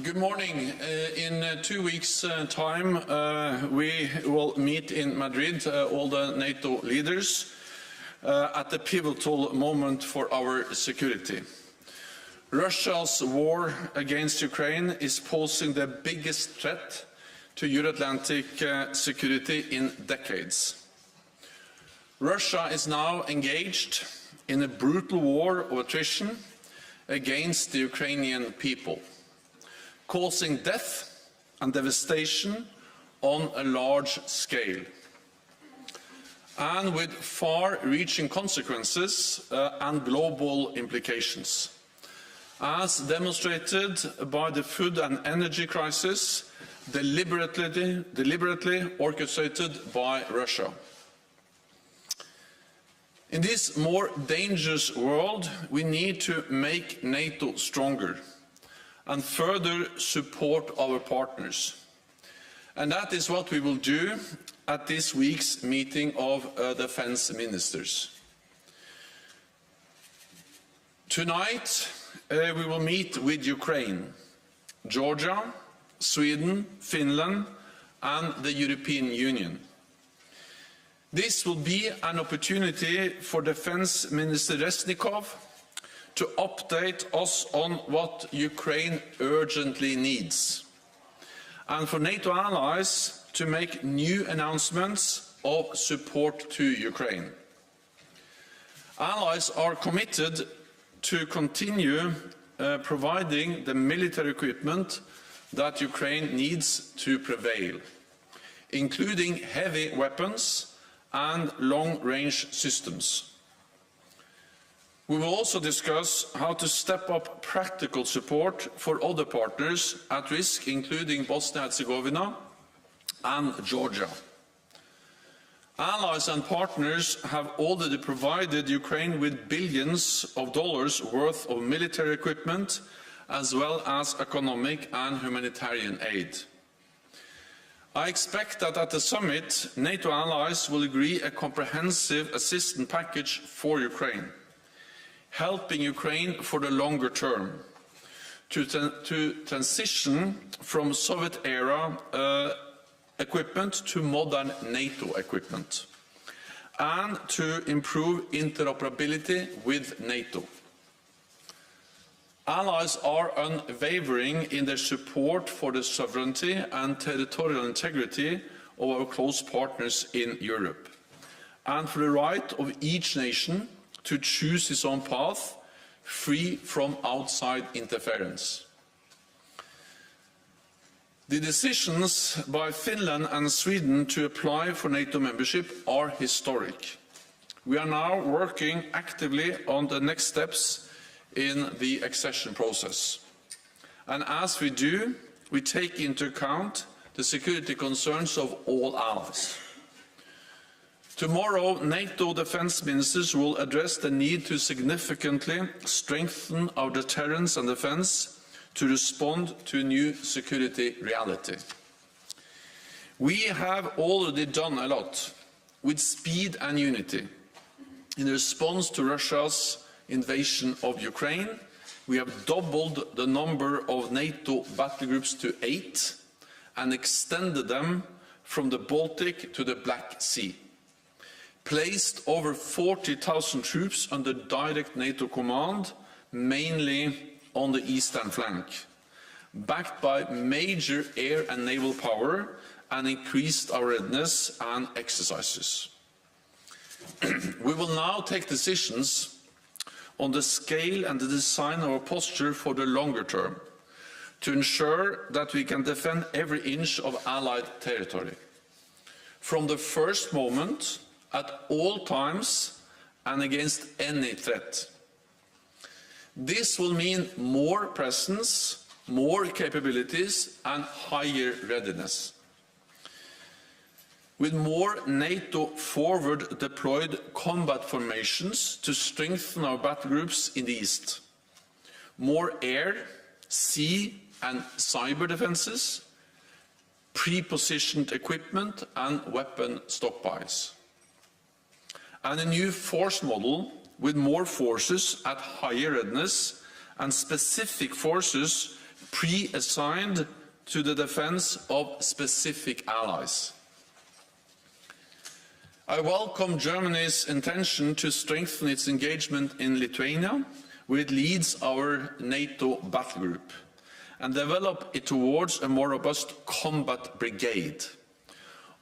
Good morning. In 2 weeks' time, we will meet in Madrid, all the NATO leaders, at a pivotal moment for our security. Russia's war against Ukraine is posing the biggest threat to Euro-Atlantic security in decades. Russia is now engaged in a brutal war of attrition against the Ukrainian people, causing death and devastation on a large scale, and with far-reaching consequences and global implications, as demonstrated by the food and energy crisis deliberately orchestrated by Russia. In this more dangerous world, we need to make NATO stronger and further support our partners. And that is what we will do at this week's meeting of defense ministers. Tonight, we will meet with Ukraine, Georgia, Sweden, Finland, and the European Union. This will be an opportunity for Defense Minister Reznikov to update us on what Ukraine urgently needs, and for NATO allies to make new announcements of support to Ukraine. Allies are committed to continue providing the military equipment that Ukraine needs to prevail, including heavy weapons and long-range systems. We will also discuss how to step up practical support for other partners at risk, including Bosnia-Herzegovina and Georgia. Allies and partners have already provided Ukraine with billions of dollars worth of military equipment, as well as economic and humanitarian aid. I expect that at the summit, NATO allies will agree a comprehensive assistance package for Ukraine, helping Ukraine for the longer term to transition from Soviet-era equipment to modern NATO equipment, and to improve interoperability with NATO. Allies are unwavering in their support for the sovereignty and territorial integrity of our close partners in Europe, and for the right of each nation to choose its own path, free from outside interference. The decisions by Finland and Sweden to apply for NATO membership are historic. We are now working actively on the next steps in the accession process. And as we do, we take into account the security concerns of all allies. Tomorrow, NATO defense ministers will address the need to significantly strengthen our deterrence and defense to respond to a new security reality. We have already done a lot with speed and unity. In response to Russia's invasion of Ukraine, we have doubled the number of NATO battle groups to 8 and extended them from the Baltic to the Black Sea, placed over 40,000 troops under direct NATO command, mainly on the eastern flank, backed by major air and naval power, and increased our readiness and exercises. We will now take decisions on the scale and the design of our posture for the longer term, to ensure that we can defend every inch of Allied territory, from the first moment, at all times, and against any threat. This will mean more presence, more capabilities, and higher readiness. With more NATO forward-deployed combat formations to strengthen our battle groups in the east, more air, sea and cyber defences, pre-positioned equipment and weapon stockpiles, and a new force model with more forces at higher readiness and specific forces pre-assigned to the defense of specific allies. I welcome Germany's intention to strengthen its engagement in Lithuania, where it leads our NATO battle group, and develop it towards a more robust combat brigade.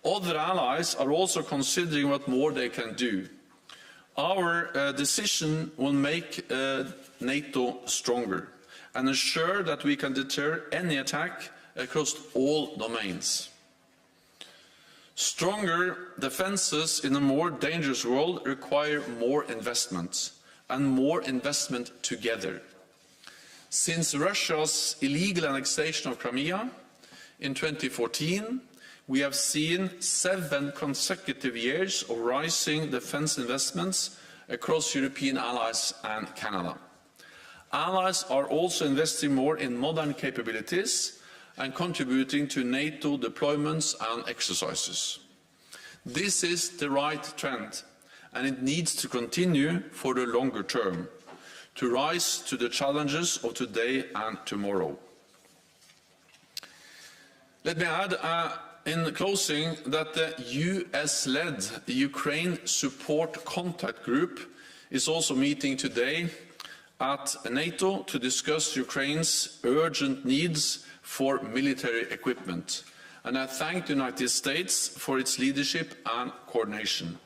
Other allies are also considering what more they can do. Our decision will make NATO stronger and ensure that we can deter any attack across all domains. Stronger defences in a more dangerous world require more investment, and more investment together. Since Russia's illegal annexation of Crimea in 2014, we have seen 7 consecutive years of rising defence investments across European allies and Canada. Allies are also investing more in modern capabilities and contributing to NATO deployments and exercises. This is the right trend, and it needs to continue for the longer term, to rise to the challenges of today and tomorrow. Let me add in closing that the US-led Ukraine Support Contact Group is also meeting today at NATO to discuss Ukraine's urgent needs for military equipment. And I thank the United States for its leadership and coordination.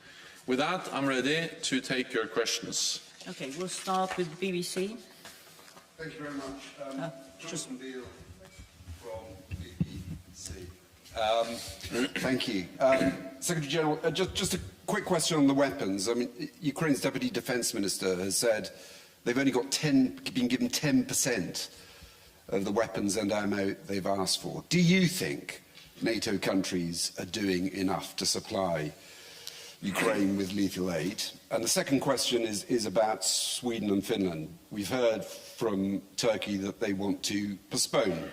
With that, I'm ready to take your questions. Okay, we'll start with BBC. Thank you very much. Jonathan Beale from BBC. Thank you. Secretary General, just a quick question on the weapons. I mean, Ukraine's Deputy Defense Minister has said they've only got been given 10% of the weapons and ammo they've asked for. Do you think NATO countries are doing enough to supply Ukraine with lethal aid? And the second question is about Sweden and Finland. We've heard from Turkey that they want to postpone,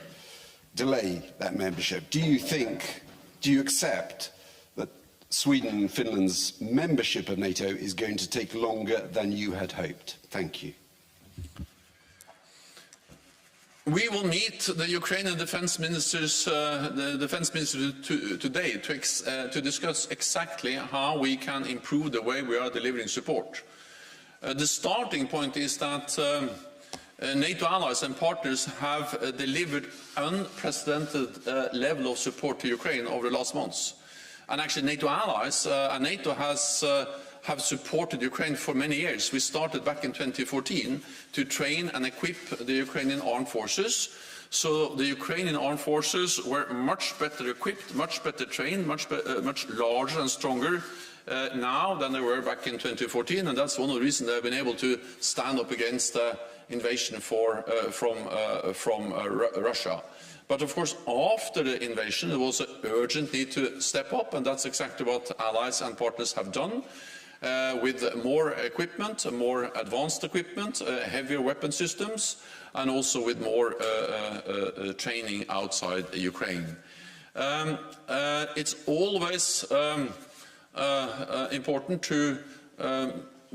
delay that membership. Do you accept that Sweden and Finland's membership of NATO is going to take longer than you had hoped? Thank you. We will meet the Ukrainian defense ministers, today to discuss exactly how we can improve the way we are delivering support. The starting point is that NATO allies and partners have delivered unprecedented level of support to Ukraine over the last months. And actually NATO allies and NATO have supported Ukraine for many years. We started back in 2014 to train and equip the Ukrainian armed forces. So the Ukrainian armed forces were much better equipped, much better trained, much larger and stronger now than they were back in 2014. And that's one of the reasons they've been able to stand up against the invasion from Russia. But of course, after the invasion, there was an urgent need to step up, and that's exactly what allies and partners have done. With more equipment, more advanced equipment, heavier weapon systems, and also with more training outside Ukraine. It's always important to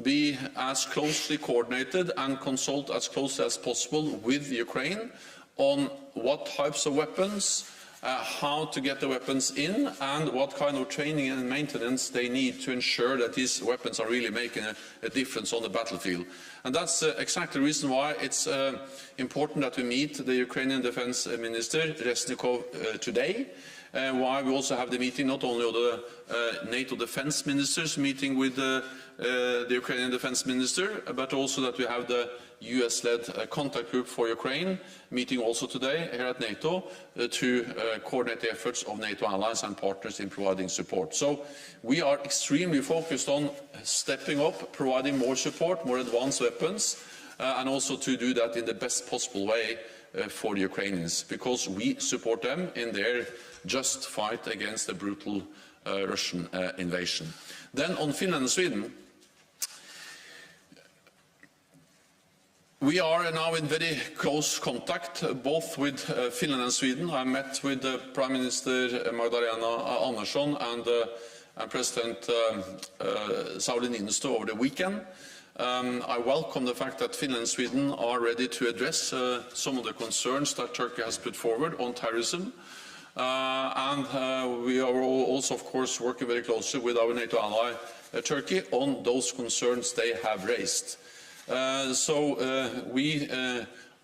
be as closely coordinated and consult as closely as possible with Ukraine on what types of weapons, how to get the weapons in, and what kind of training and maintenance they need to ensure that these weapons are really making a difference on the battlefield. And that's exactly the reason why it's important that we meet the Ukrainian Defense Minister, Reznikov, today. Why we also have the meeting, not only of the NATO Defense Ministers meeting with the Ukrainian Defense Minister, but also that we have the US-led contact group for Ukraine meeting also today here at NATO to coordinate the efforts of NATO allies and partners in providing support. So we are extremely focused on stepping up, providing more support, more advanced weapons, and also to do that in the best possible way for the Ukrainians, because we support them in their just fight against the brutal Russian invasion. Then on Finland and Sweden, we are now in very close contact, both with Finland and Sweden. I met with Prime Minister Magdalena Andersson and President Sauli Niinistö over the weekend. I welcome the fact that Finland and Sweden are ready to address some of the concerns that Turkey has put forward on terrorism. And we are also, of course, working very closely with our NATO ally, Turkey, on those concerns they have raised. We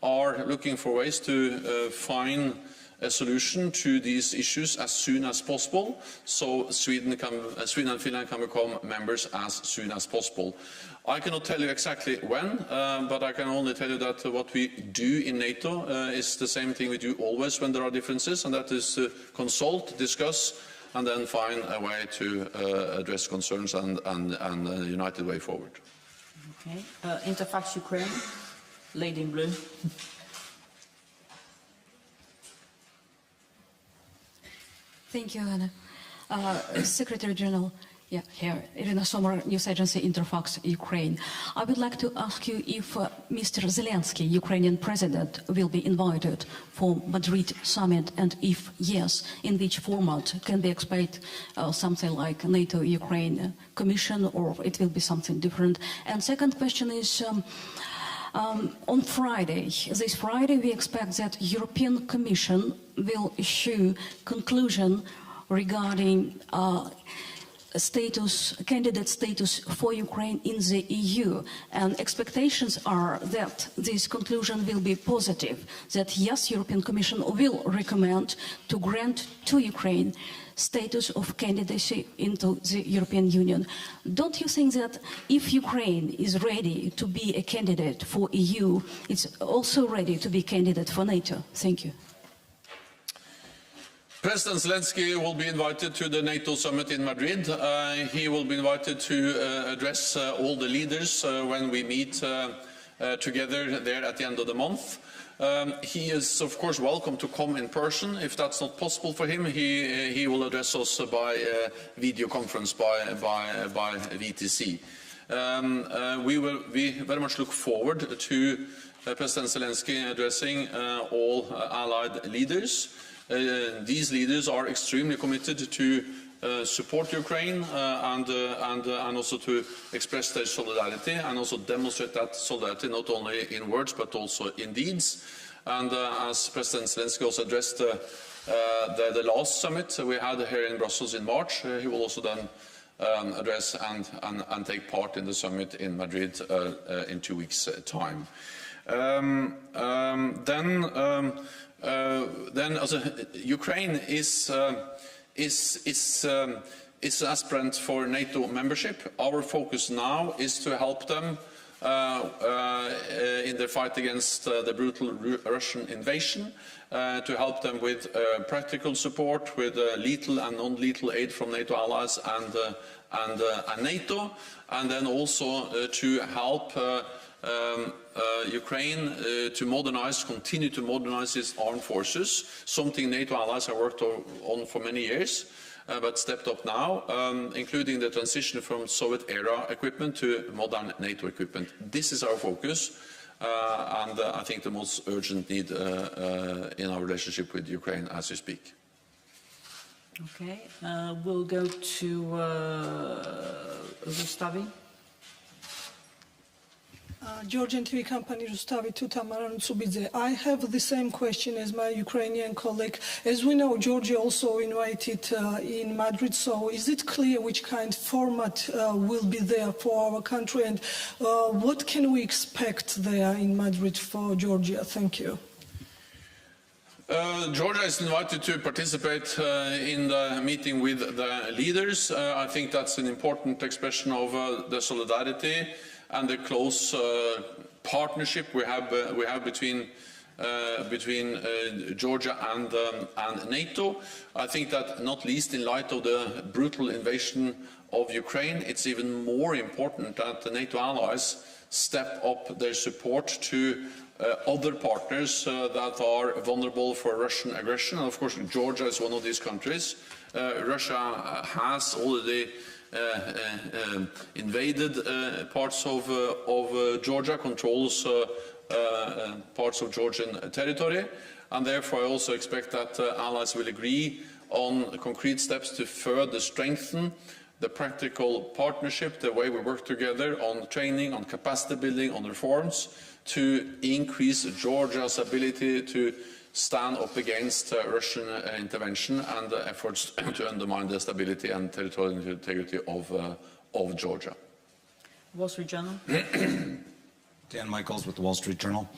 are looking for ways to find a solution to these issues as soon as possible, so Sweden and Finland can become members as soon as possible. I cannot tell you exactly when, but I can only tell you that what we do in NATO is the same thing we do always when there are differences, and that is to consult, discuss, and then find a way to address concerns and a united way forward. Okay. Interfax Ukraine, lady in blue. Thank you, Anna. Secretary General, here, Irina Sommer, News Agency Interfax, Ukraine. I would like to ask you if Mr. Zelensky, Ukrainian president, will be invited for Madrid summit, and if yes, in which format? Can they expect something like NATO-Ukraine Commission, or it will be something different? And second question is, on Friday, this Friday, we expect that European Commission will issue conclusion regarding candidate status for Ukraine in the EU, and expectations are that this conclusion will be positive, that yes, European Commission will recommend to grant to Ukraine status of candidacy into the European Union. Don't you think that if Ukraine is ready to be a candidate for EU, it's also ready to be a candidate for NATO? Thank you. President Zelensky will be invited to the NATO summit in Madrid. He will be invited to address all the leaders when we meet together there at the end of the month. He is, of course, welcome to come in person. If that's not possible for him, he will address us by video conference, by VTC. We very much look forward to President Zelensky addressing all allied leaders. These leaders are extremely committed to support Ukraine and also to express their solidarity and also demonstrate that solidarity not only in words but also in deeds. And as President Zelensky also addressed the last summit we had here in Brussels in March, he will also then address and take part in the summit in Madrid in 2 weeks' time. Then Ukraine is an aspirant for NATO membership. Our focus now is to help them in their fight against the brutal Russian invasion, to help them with practical support, with lethal and non-lethal aid from NATO allies and NATO, and then also to help Ukraine to continue to modernize its armed forces, something NATO allies have worked on for many years, but stepped up now, including the transition from Soviet-era equipment to modern NATO equipment. This is our focus, and I think the most urgent need in our relationship with Ukraine as we speak. Okay, we'll go to Rustavi. Georgian TV company Rustavi Tutamaran Tsubidze. I have the same question as my Ukrainian colleague. As we know, Georgia also invited in Madrid, so is it clear which kind of format will be there for our country, and what can we expect there in Madrid for Georgia? Thank you. Georgia is invited to participate in the meeting with the leaders. I think that's an important expression of the solidarity and the close partnership we have between Georgia and NATO. I think that not least in light of the brutal invasion of Ukraine, it's even more important that the NATO allies step up their support to other partners that are vulnerable for Russian aggression. And of course, Georgia is one of these countries. Russia has already invaded parts of Georgia, controls parts of Georgian territory, and therefore I also expect that allies will agree on concrete steps to further strengthen the practical partnership, the way we work together on training, on capacity building, on reforms, to increase Georgia's ability to stand up against Russian intervention and efforts to undermine the stability and territorial integrity of Georgia. Wall Street Journal. Dan Michaels with the Wall Street Journal.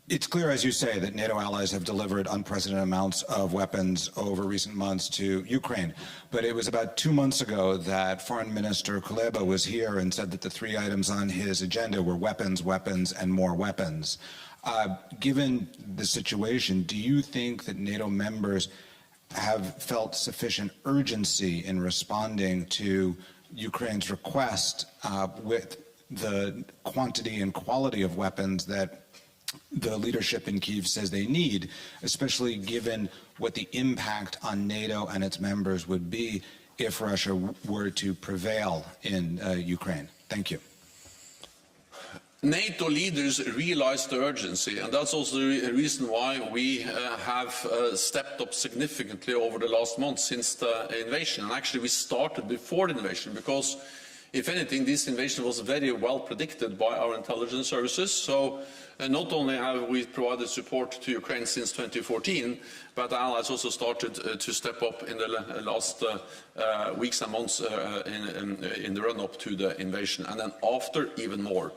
It's clear, as you say, that NATO allies have delivered unprecedented amounts of weapons over recent months to Ukraine. But it was about 2 months ago that Foreign Minister Kuleba was here and said that the 3 items on his agenda were weapons, weapons, and more weapons. Given the situation, do you think that NATO members have felt sufficient urgency in responding to Ukraine's request with the quantity and quality of weapons that the leadership in Kyiv says they need, especially given what the impact on NATO and its members would be if Russia were to prevail in Ukraine? Thank you. NATO leaders realize the urgency, and that's also the reason why we have stepped up significantly over the last month since the invasion. And actually we started before the invasion because, if anything, this invasion was very well predicted by our intelligence services. So not only have we provided support to Ukraine since 2014, but allies also started to step up in the last weeks and months in the run-up to the invasion, and then after even more.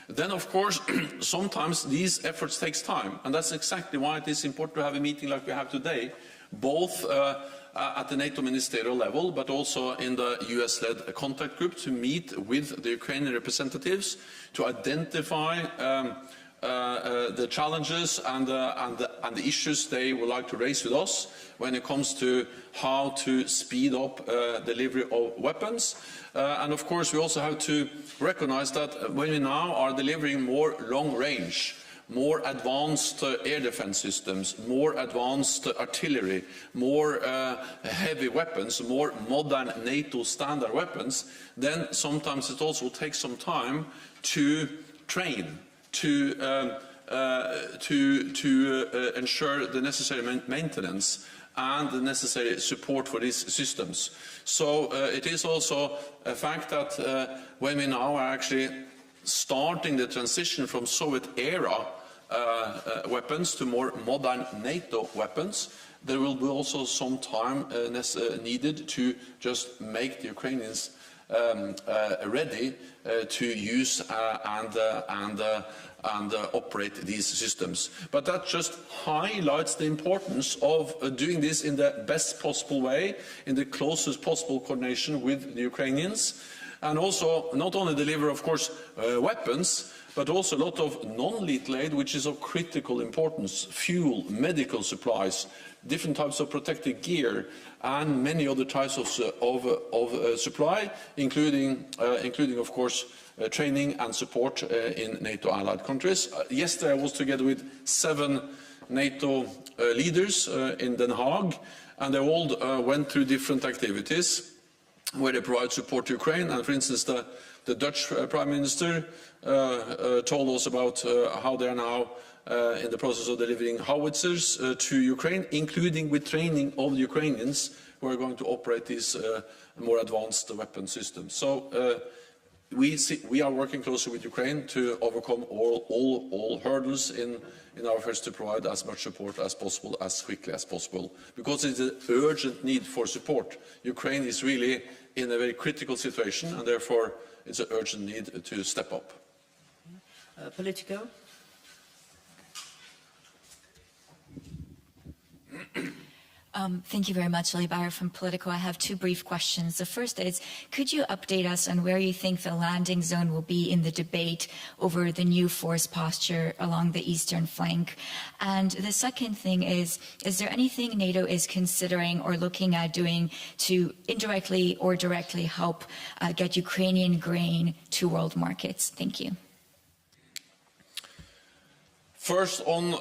Then, of course, sometimes these efforts take time, and that's exactly why it is important to have a meeting like we have today, both at the NATO ministerial level, but also in the US-led contact group, to meet with the Ukrainian representatives to identify the challenges and the issues they would like to raise with us when it comes to how to speed up delivery of weapons. And of course, we also have to recognize that when we now are delivering more long-range, more advanced air defense systems, more advanced artillery, more heavy weapons, more modern NATO standard weapons, then sometimes it also takes some time to train, to ensure the necessary maintenance and the necessary support for these systems. So it is also a fact that when we now are actually starting the transition from Soviet-era weapons to more modern NATO weapons, there will be also some time needed to just make the Ukrainians ready to use and operate these systems. But that just highlights the importance of doing this in the best possible way, in the closest possible coordination with the Ukrainians, and also not only deliver, of course, weapons, but also a lot of non-lethal aid, which is of critical importance: fuel, medical supplies, different types of protective gear, and many other types of supply, including, of course, training and support in NATO allied countries. Yesterday I was together with 7 NATO leaders in Den Haag, and they all went through different activities where they provide support to Ukraine. And for instance, the Dutch Prime Minister told us about how they are now in the process of delivering howitzers to Ukraine, including with training of the Ukrainians who are going to operate these more advanced weapon systems. So we are working closely with Ukraine to overcome all hurdles in our efforts to provide as much support as possible, as quickly as possible, because it's an urgent need for support. Ukraine is really in a very critical situation, and therefore it's an urgent need to step up. Politico. Thank you very much, Lee Bayer from Politico. I have 2 brief questions. The first is, could you update us on where you think the landing zone will be in the debate over the new force posture along the eastern flank? And the second thing is there anything NATO is considering or looking at doing to indirectly or directly help get Ukrainian grain to world markets? Thank you. First, on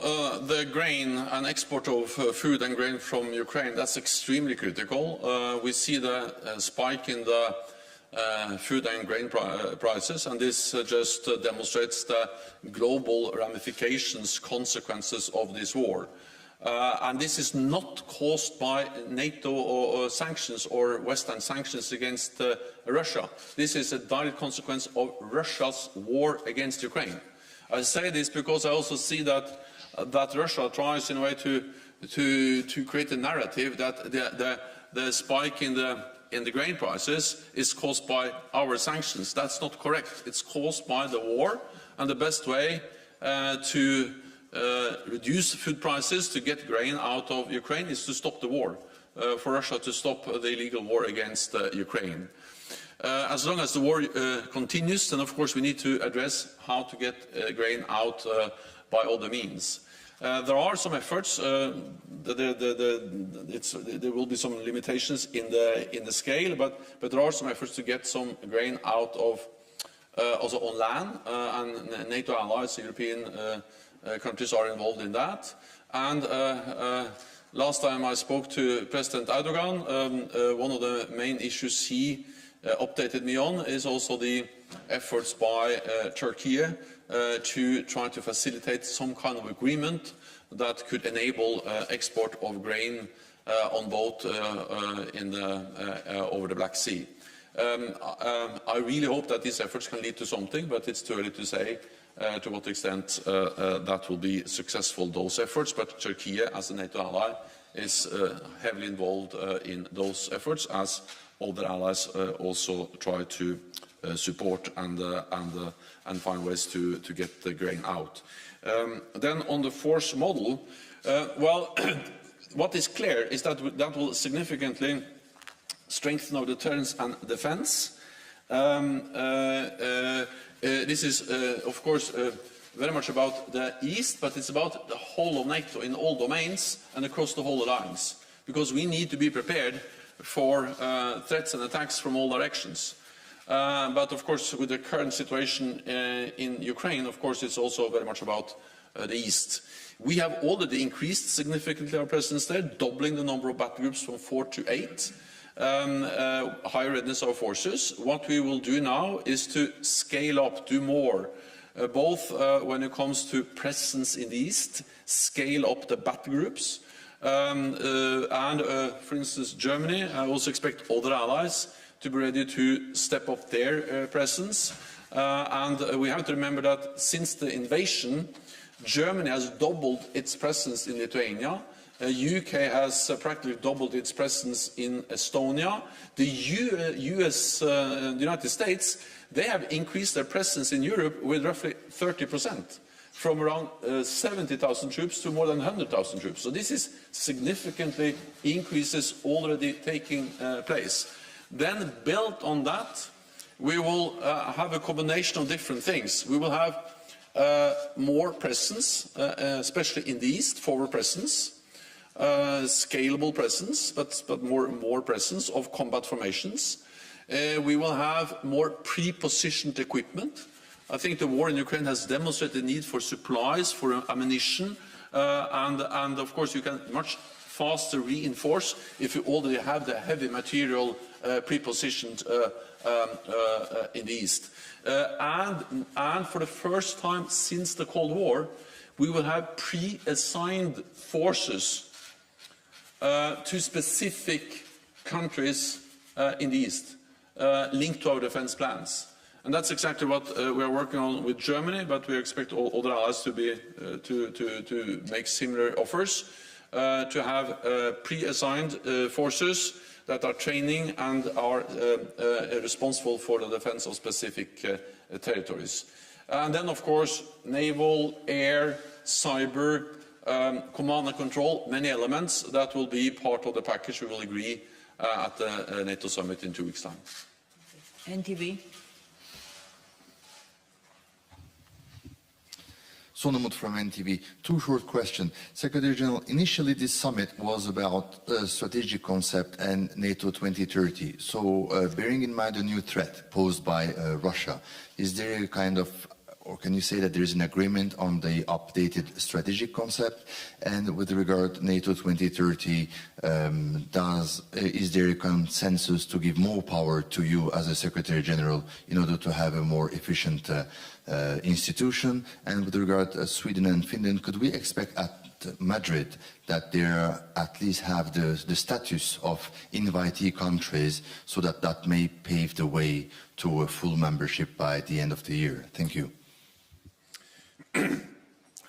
the grain and export of food and grain from Ukraine, that's extremely critical. We see the spike in the food and grain prices, and this just demonstrates the global ramifications, consequences of this war. And this is not caused by NATO or sanctions or Western sanctions against Russia. This is a direct consequence of Russia's war against Ukraine. I say this because I also see that Russia tries in a way to create a narrative that the spike in the grain prices is caused by our sanctions. That's not correct. It's caused by the war, and the best way to reduce food prices, to get grain out of Ukraine, is to stop the war, for Russia to stop the illegal war against Ukraine. As long as the war continues, then of course we need to address how to get grain out by other means. There are some efforts. There will be some limitations in the scale, but there are some efforts to get some grain out of also on land, and NATO allies, European countries are involved in that. And last time I spoke to President Erdogan, one of the main issues he updated me on is also the efforts by Turkey to try to facilitate some kind of agreement that could enable export of grain on boat over the Black Sea. I really hope that these efforts can lead to something, but it's too early to say to what extent that will be successful, those efforts. But Turkey, as a NATO ally, is heavily involved in those efforts, as other allies also try to support and find ways to get the grain out. Then on the force model, well, what is clear is that that will significantly strengthen our deterrence and defense. This is, of course, very much about the East, but it's about the whole of NATO in all domains and across the whole alliance, because we need to be prepared for threats and attacks from all directions. But of course, with the current situation in Ukraine, of course, it's also very much about the East. We have already increased significantly our presence there, doubling the number of battle groups from 4 to 8. Higher readiness of our forces. What we will do now is to scale up, do more, both when it comes to presence in the East, scale up the battle groups, for instance, Germany. I also expect other allies to be ready to step up their presence. And we have to remember that since the invasion, Germany has doubled its presence in Lithuania. UK has practically doubled its presence in Estonia. The United States, they have increased their presence in Europe with roughly 30%, from around 70,000 troops to more than 100,000 troops. So this is significantly increases already taking place. Then built on that, we will have a combination of different things. We will have more presence, especially in the East, forward presence, scalable presence, but more presence of combat formations. We will have more pre-positioned equipment. I think the war in Ukraine has demonstrated the need for supplies, for ammunition, and of course you can much faster reinforce if you already have the heavy material pre-positioned in the East. And for the first time since the Cold War, we will have pre-assigned forces to specific countries in the East, linked to our defense plans. And that's exactly what we are working on with Germany, but we expect all other allies to be to make similar offers, to have pre-assigned forces that are training and are responsible for the defense of specific territories. And then, of course, naval, air, cyber, command and control, many elements that will be part of the package we will agree at the NATO summit in 2 weeks' time. NTV. Sonomut from NTV. Two short questions. Secretary General, initially this summit was about a strategic concept and NATO 2030. So bearing in mind the new threat posed by Russia, is there a kind of, or can you say that there is an agreement on the updated strategic concept? And with regard to NATO 2030, is there a consensus to give more power to you as a Secretary General in order to have a more efficient institution? And with regard to Sweden and Finland, could we expect at Madrid, that they at least have the status of invitee countries, so that may pave the way to a full membership by the end of the year? Thank you.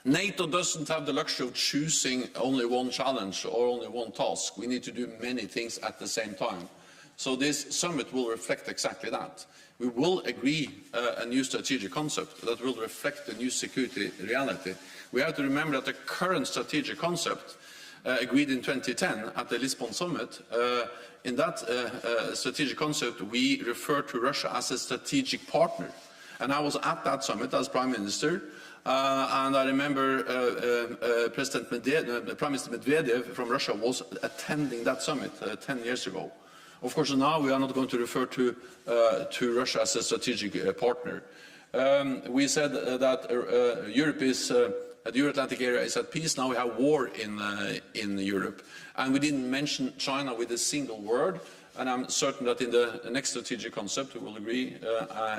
NATO doesn't have the luxury of choosing only one challenge or only one task. We need to do many things at the same time. So this summit will reflect exactly that. We will agree a new strategic concept that will reflect the new security reality. We have to remember that the current strategic concept agreed in 2010 at the Lisbon summit, in that strategic concept we refer to Russia as a strategic partner. And I was at that summit as Prime Minister, and I remember Prime Minister Medvedev from Russia was attending that summit 10 years ago. Of course, now we are not going to refer to Russia as a strategic partner. We said that Europe is, the Euro-Atlantic area is at peace. Now we have war in Europe. And we didn't mention China with a single word. And I'm certain that in the next strategic concept, we will agree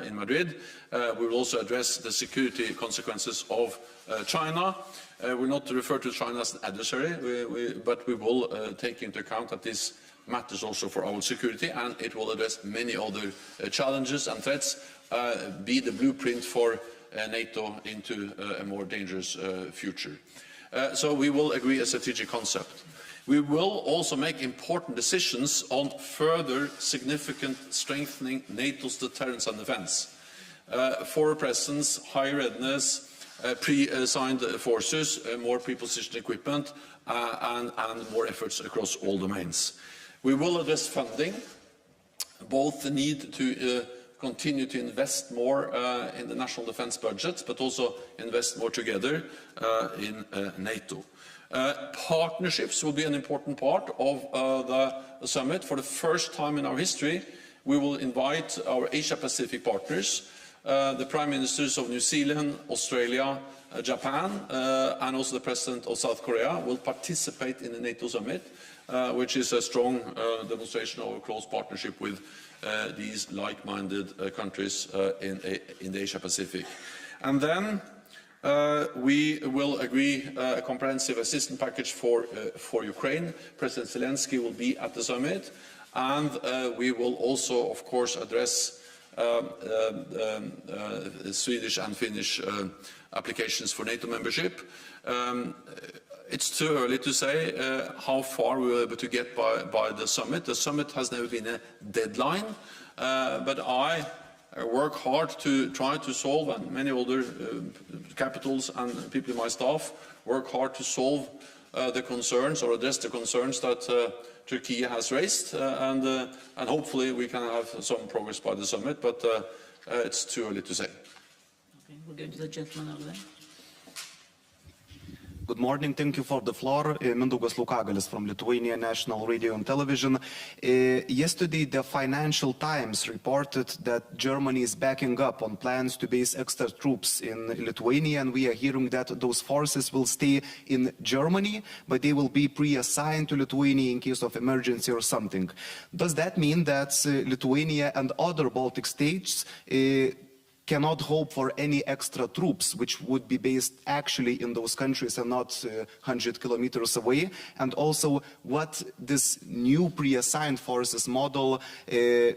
in Madrid. We will also address the security consequences of China. We will not refer to China as an adversary, but we will take into account that this matters also for our security, and it will address many other challenges and threats, be the blueprint for NATO into a more dangerous future. So we will agree a strategic concept. We will also make important decisions on further significant strengthening NATO's deterrence and defence. Forward presence, high readiness, pre-assigned forces, more pre-positioned equipment, and more efforts across all domains. We will address funding, both the need to continue to invest more in the national defence budgets, but also invest more together in NATO. Partnerships will be an important part of the summit. For the first time in our history, we will invite our Asia-Pacific partners, the Prime Ministers of New Zealand, Australia, Japan, and also the President of South Korea will participate in the NATO summit, which is a strong demonstration of a close partnership with these like-minded countries in the Asia-Pacific. And then we will agree a comprehensive assistance package for Ukraine. President Zelensky will be at the summit, and we will also, of course, address Swedish and Finnish applications for NATO membership. It's too early to say how far we were able to get by the summit. The summit has never been a deadline, but I work hard to try to solve, and many other capitals and people in my staff work hard to solve the concerns or address the concerns that Turkey has raised, and hopefully we can have some progress by the summit, but it's too early to say. Okay, we'll go to the gentleman over there. Good morning. Thank you for the floor. Mindaugas Lukagalis from Lithuania National Radio and Television. Yesterday, the Financial Times reported that Germany is backing up on plans to base extra troops in Lithuania, and we are hearing that those forces will stay in Germany, but they will be pre-assigned to Lithuania in case of emergency or something. Does that mean that Lithuania and other Baltic states cannot hope for any extra troops, which would be based actually in those countries and not 100 kilometers away? And also, what this new pre-assigned forces model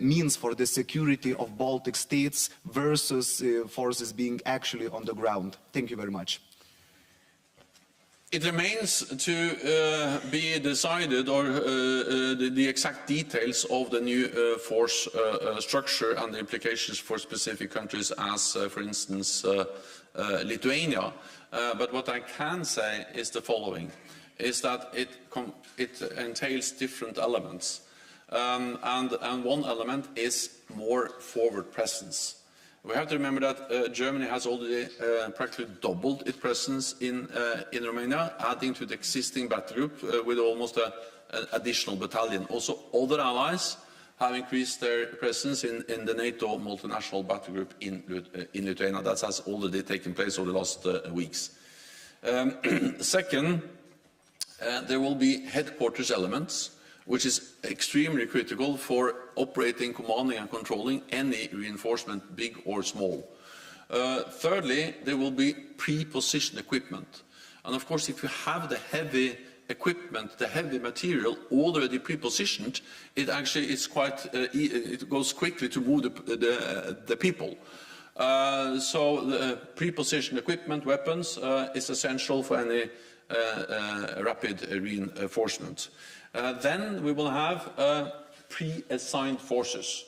means for the security of Baltic states versus forces being actually on the ground? Thank you very much. It remains to be decided, or the exact details of the new force structure and the implications for specific countries as, for instance, Lithuania. But what I can say is the following, is that it entails different elements. And one element is more forward presence. We have to remember that Germany has already practically doubled its presence in Romania, adding to the existing battle group with almost an additional battalion. Also, other allies have increased their presence in the NATO multinational battle group in Lithuania. That has already taken place over the last weeks. Second, there will be headquarters elements, which is extremely critical for operating, commanding and controlling any reinforcement, big or small. Thirdly, there will be pre-positioned equipment. And of course, if you have the heavy equipment, the heavy material already pre-positioned, it actually is quite, it goes quickly to move the people. So the pre-positioned equipment, weapons, is essential for any rapid reinforcement. Then we will have pre-assigned forces.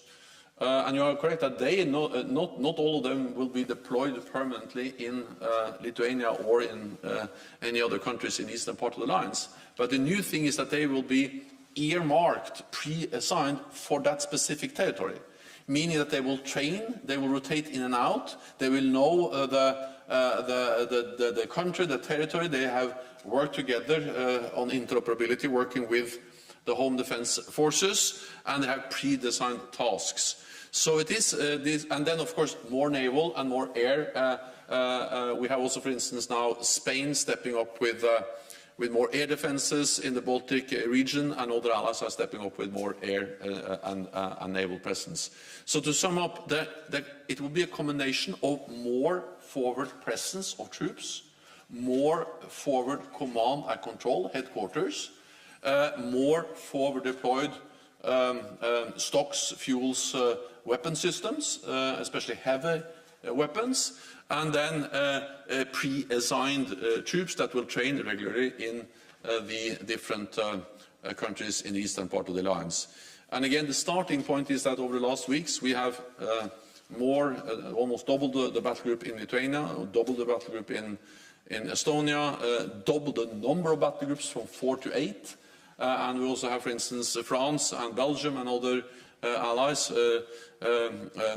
And you are correct that they, not all of them will be deployed permanently in Lithuania or in any other countries in the eastern part of the alliance. But the new thing is that they will be earmarked, pre-assigned for that specific territory, meaning that they will train, they will rotate in and out, they will know the country, the territory, they have worked together on interoperability, working with the home defense forces, and they have pre-designed tasks. So it is this, and then of course more naval and more air. We have also, for instance, now Spain stepping up with more air defenses in the Baltic region, and other allies are stepping up with more air and naval presence. So to sum up, it will be a combination of more forward presence of troops, more forward command and control headquarters, more forward deployed stocks, fuels, weapon systems, especially heavy weapons, and then pre-assigned troops that will train regularly in the different countries in the eastern part of the alliance. And again, the starting point is that over the last weeks we have almost doubled the battle group in Lithuania, doubled the battle group in Estonia, doubled the number of battle groups from 4 to 8. And we also have, for instance, France and Belgium and other allies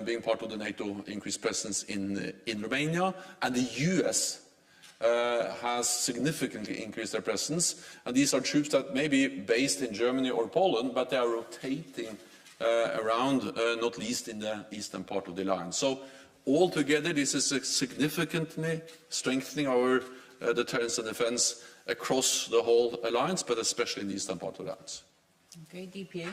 being part of the NATO increased presence in Romania. And the US has significantly increased their presence. And these are troops that may be based in Germany or Poland, but they are rotating around, not least in the eastern part of the alliance. So altogether, this is significantly strengthening our deterrence and defense across the whole alliance, but especially in the eastern part of the alliance. Okay, DPA.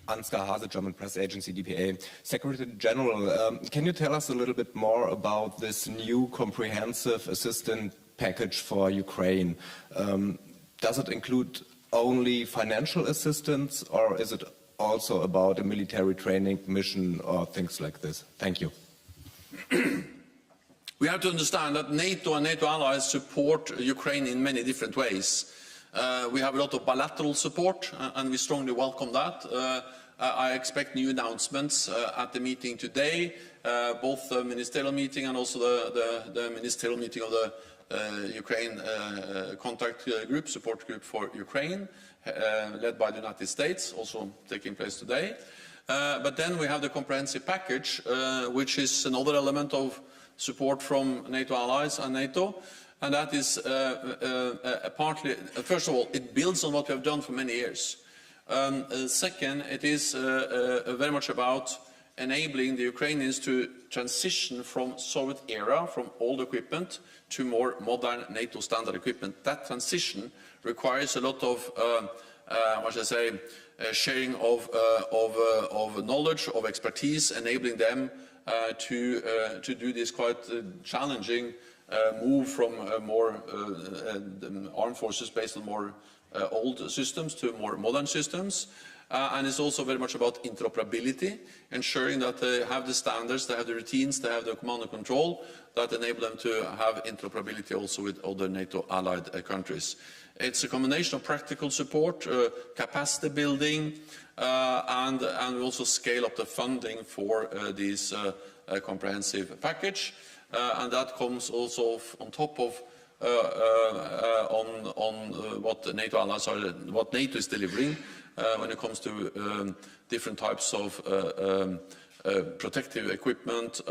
Ansgar Hase, German press agency, DPA. Secretary General, can you tell us a little bit more about this new comprehensive assistance package for Ukraine? Does it include only financial assistance, or is it also about a military training mission or things like this? Thank you. We have to understand that NATO and NATO allies support Ukraine in many different ways. We have a lot of bilateral support, and we strongly welcome that. I expect new announcements at the meeting today, both the ministerial meeting and also the ministerial meeting of the Ukraine contact group, support group for Ukraine, led by the United States, also taking place today. But then we have the comprehensive package, which is another element of support from NATO allies and NATO, and that is partly, first of all, it builds on what we have done for many years. Second, it is very much about enabling the Ukrainians to transition from Soviet era, from old equipment, to more modern NATO standard equipment. That transition requires a lot of, what should I say, sharing of knowledge, of expertise, enabling them to do this quite challenging move from more armed forces based on more old systems to more modern systems. And it's also very much about interoperability, ensuring that they have the standards, they have the routines, they have the command and control that enable them to have interoperability also with other NATO allied countries. It's a combination of practical support, capacity building, and we also scale up the funding for this comprehensive package. And that comes also on top of what NATO allies are, what NATO is delivering when it comes to different types of protective equipment,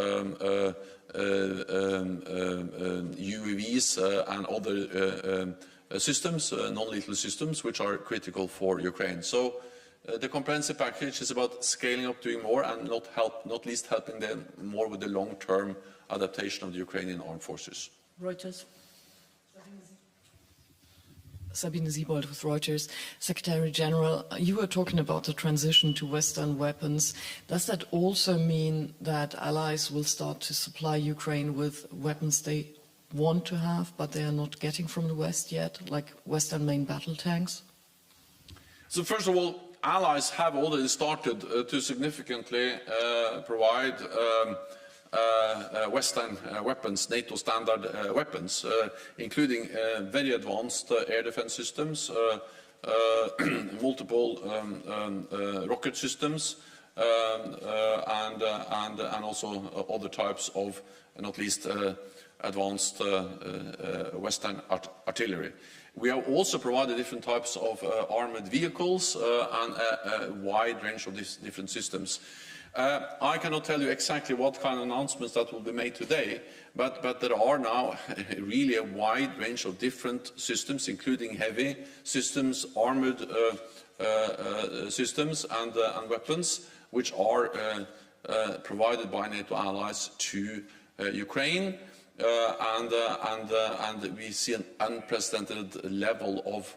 UAVs and other systems, non-lethal systems, which are critical for Ukraine. So the comprehensive package is about scaling up, doing more, and not least helping them more with the long-term adaptation of the Ukrainian armed forces. Reuters. Sabine Siebold with Reuters. Secretary General, you were talking about the transition to Western weapons. Does that also mean that allies will start to supply Ukraine with weapons they want to have, but they are not getting from the West yet, like Western main battle tanks? So first of all, allies have already started to significantly provide Western weapons, NATO standard weapons, including very advanced air defense systems, multiple rocket systems, and also other types of, not least, advanced Western artillery. We have also provided different types of armored vehicles and a wide range of these different systems. I cannot tell you exactly what kind of announcements that will be made today, but there are now really a wide range of different systems, including heavy systems, armored systems and weapons, which are provided by NATO allies to Ukraine. And we see an unprecedented level of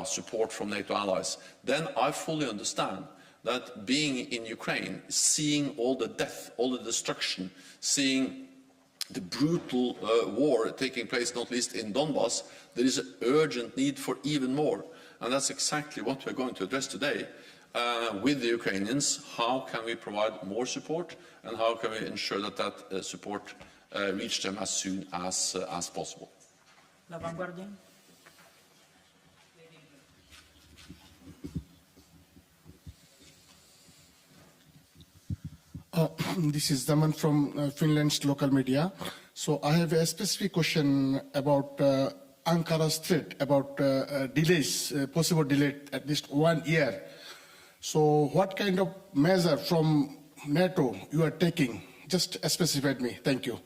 support from NATO allies. Then I fully understand that being in Ukraine, seeing all the death, all the destruction, seeing the brutal war taking place, not least in Donbass, there is an urgent need for even more. And that's exactly what we're going to address today with the Ukrainians. How can we provide more support, and how can we ensure that that support reach them as soon as possible? La Vanguardia. This is Daman from Finland's local media. So I have a specific question about Ankara's threat about delays, possible delay at least 1 year. So what kind of measure from NATO you are taking? Just specify me. Thank you.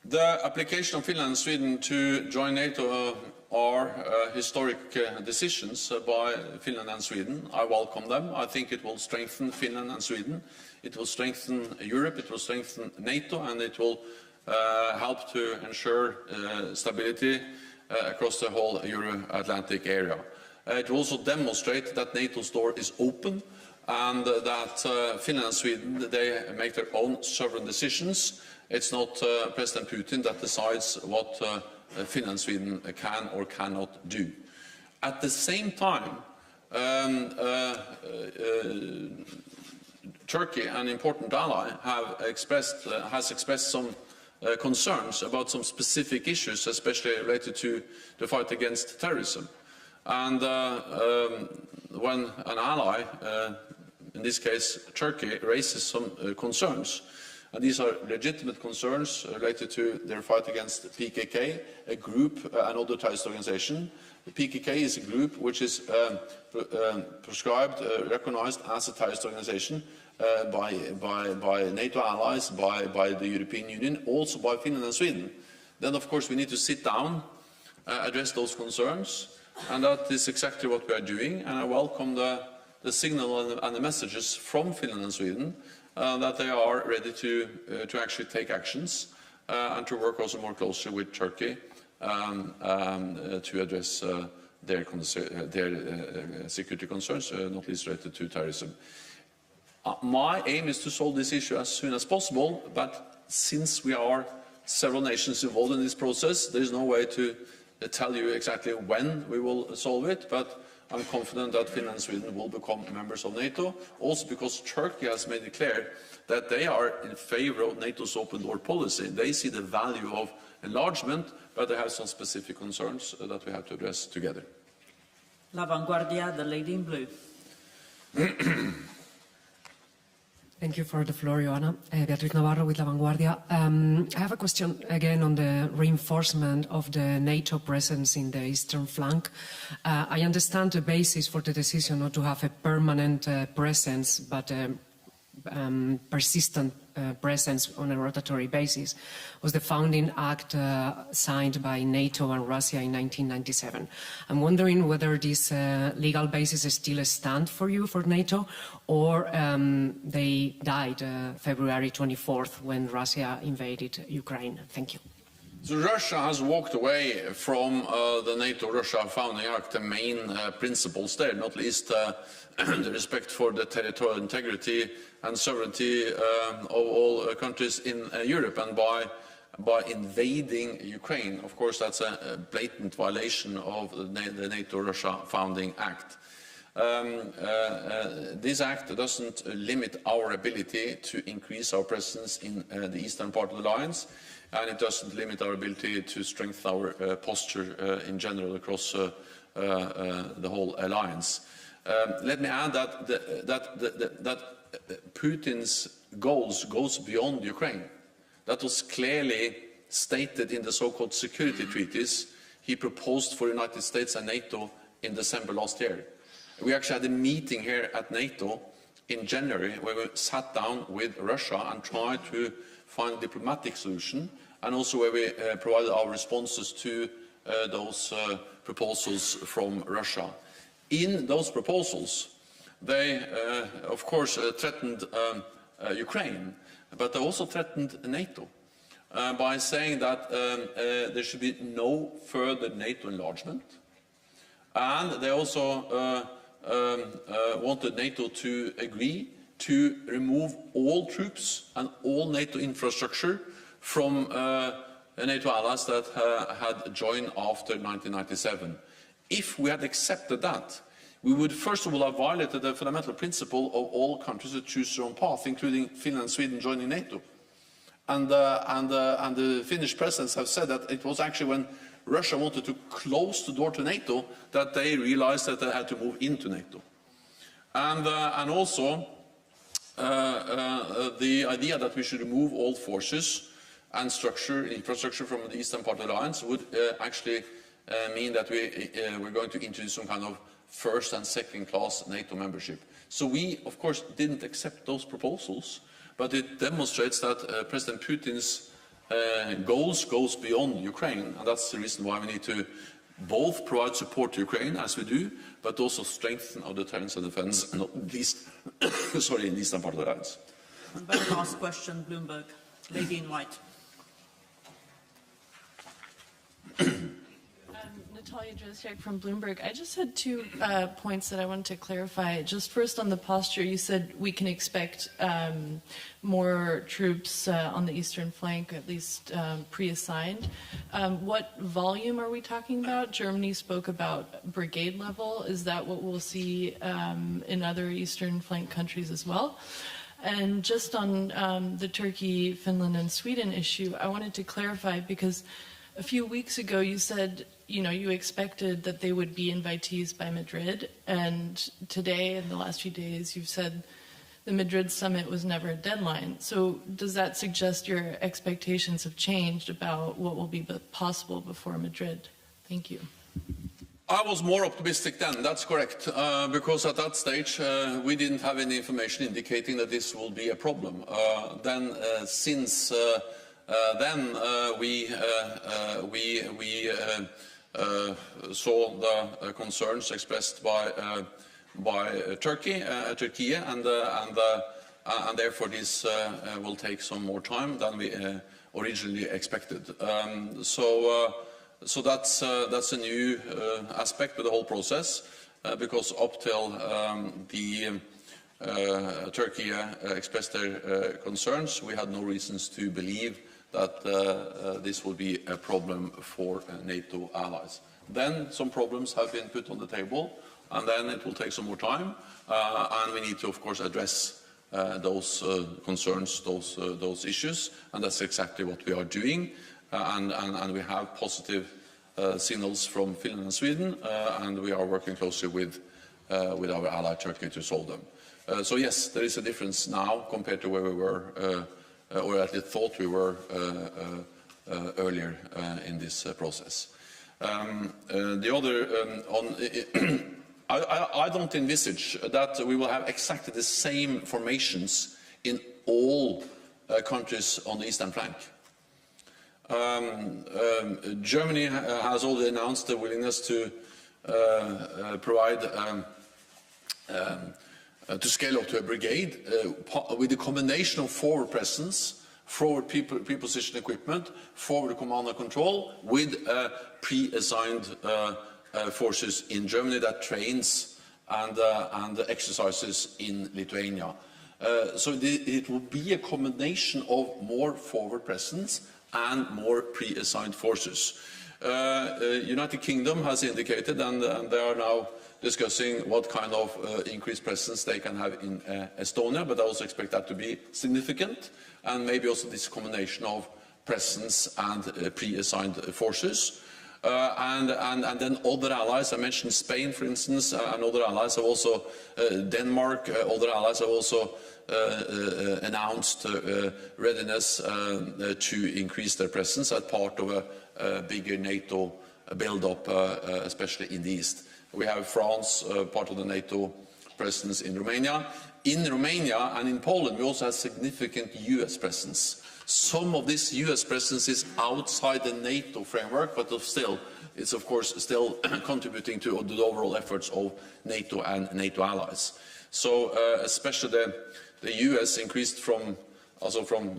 The application of Finland and Sweden to join NATO are historic decisions by Finland and Sweden. I welcome them. I think it will strengthen Finland and Sweden. It will strengthen Europe, it will strengthen NATO, and it will help to ensure stability across the whole Euro-Atlantic area. It will also demonstrate that NATO's door is open, and that Finland and Sweden, they make their own sovereign decisions. It's not President Putin that decides what Finland and Sweden can or cannot do. At the same time, Turkey, an important ally, has expressed some concerns about some specific issues, especially related to the fight against terrorism. And when an ally, in this case Turkey, raises some concerns, and these are legitimate concerns related to their fight against PKK, a group, another terrorist organization. The PKK is a group which is prescribed, recognized as a terrorist organization by NATO allies, by the European Union, also by Finland and Sweden. Then, of course, we need to sit down, address those concerns, and that is exactly what we are doing. And I welcome the signal and the messages from Finland and Sweden that they are ready to actually take actions and to work also more closely with Turkey to address their security concerns, not least related to terrorism. My aim is to solve this issue as soon as possible, but since we are several nations involved in this process, there is no way to tell you exactly when we will solve it, but I'm confident that Finland and Sweden will become members of NATO, also because Turkey has made it clear that they are in favor of NATO's open door policy. They see the value of enlargement, but they have some specific concerns that we have to address together. La Vanguardia, the lady in blue. Thank you for the floor, Joanna. Beatriz Navarro with La Vanguardia. I have a question again on the reinforcement of the NATO presence in the eastern flank. I understand the basis for the decision not to have a permanent presence, but a persistent presence on a rotatory basis was the founding act signed by NATO and Russia in 1997. I'm wondering whether this legal basis still stands for you, for NATO, or they died February 24th when Russia invaded Ukraine. Thank you. So Russia has walked away from the NATO-Russia Founding Act, the main principles there, not least the respect for the territorial integrity and sovereignty of all countries in Europe, and by invading Ukraine. Of course, that's a blatant violation of the NATO-Russia Founding Act. This act doesn't limit our ability to increase our presence in the eastern part of the alliance, and it doesn't limit our ability to strengthen our posture in general across the whole alliance. Let me add that Putin's goals goes beyond Ukraine. That was clearly stated in the so-called security treaties he proposed for the United States and NATO in December last year. We actually had a meeting here at NATO in January where we sat down with Russia and tried to find a diplomatic solution, and also where we provided our responses to those proposals from Russia. In those proposals, they, of course, threatened Ukraine, but they also threatened NATO by saying that there should be no further NATO enlargement, and they also wanted NATO to agree to remove all troops and all NATO infrastructure from NATO allies that had joined after 1997. If we had accepted that, we would first of all have violated the fundamental principle of all countries to choose their own path, including Finland and Sweden joining NATO. And the Finnish presidents have said that it was actually when Russia wanted to close the door to NATO that they realized that they had to move into NATO. And also the idea that we should remove all forces and infrastructure from the eastern part of the alliance would actually mean that we're going to introduce some kind of first and second class NATO membership. So we, of course, didn't accept those proposals, but it demonstrates that President Putin's goals goes beyond Ukraine, and that's the reason why we need to both provide support to Ukraine, as we do, but also strengthen our deterrence and defense, not least, sorry, in the eastern part of the alliance. Very last question, Bloomberg. Lady in white. Natalia Josiak from Bloomberg. I just had two points that I wanted to clarify. Just first on the posture, you said we can expect more troops on the eastern flank, at least pre-assigned. What volume are we talking about? Germany spoke about brigade level. Is that what we'll see in other eastern flank countries as well? And just on the Turkey, Finland, and Sweden issue, I wanted to clarify because a few weeks ago you said, you know, you expected that they would be invitees by Madrid, and today, in the last few days, you've said the Madrid summit was never a deadline. So does that suggest your expectations have changed about what will be possible before Madrid? Thank you. I was more optimistic then, that's correct, because at that stage we didn't have any information indicating that this will be a problem. Since then we saw the concerns expressed by Turkey, and therefore this will take some more time than we originally expected. So that's a new aspect of the whole process, because up till Turkey expressed their concerns, we had no reasons to believe that this will be a problem for NATO allies. Then some problems have been put on the table, and then it will take some more time, and we need to, of course, address those concerns, those issues, and that's exactly what we are doing. And we have positive signals from Finland and Sweden, and we are working closely with our ally Turkey to solve them. So yes, there is a difference now compared to where we were, or at least thought we were earlier in this process. The other, I don't envisage that we will have exactly the same formations in all countries on the eastern flank. Germany has already announced the willingness to provide, to scale up to a brigade with a combination of forward presence forward pre-position equipment, forward command and control, with pre-assigned forces in Germany that trains and exercises in Lithuania. So it will be a combination of more forward presence and more pre-assigned forces. United Kingdom has indicated, and they are now discussing what kind of increased presence they can have in Estonia, but I also expect that to be significant, and maybe also this combination of presence and pre-assigned forces. And then other allies, I mentioned Spain, for instance, and other allies have also, Denmark, other allies have also announced readiness to increase their presence as part of a bigger NATO build-up, especially in the east. We have France, part of the NATO presence in Romania. In Romania and in Poland, we also have significant US presence. Some of this US presence is outside the NATO framework, but still, it's of course still contributing to the overall efforts of NATO and NATO allies. So especially the US increased from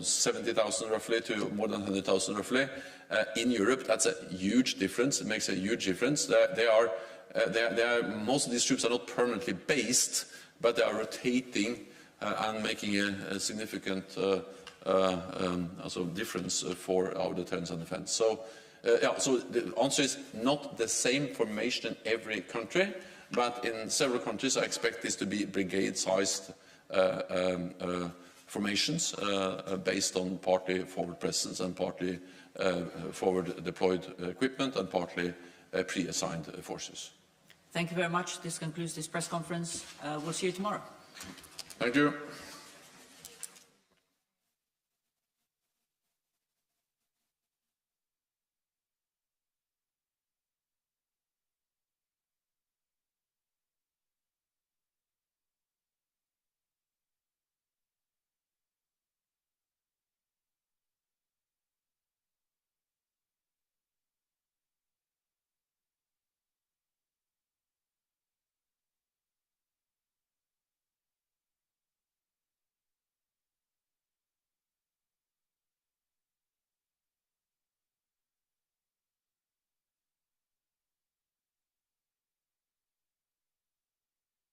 70,000 roughly to more than 100,000 roughly. In Europe, that's a huge difference. It makes a huge difference. Most of these troops are not permanently based, but they are rotating and making a significant difference for our deterrence and defense. So, so the answer is not the same formation in every country, but in several countries I expect this to be brigade-sized formations based on partly forward presence and partly forward deployed equipment and partly pre-assigned forces. Thank you very much. This concludes this press conference. We'll see you tomorrow. Thank you.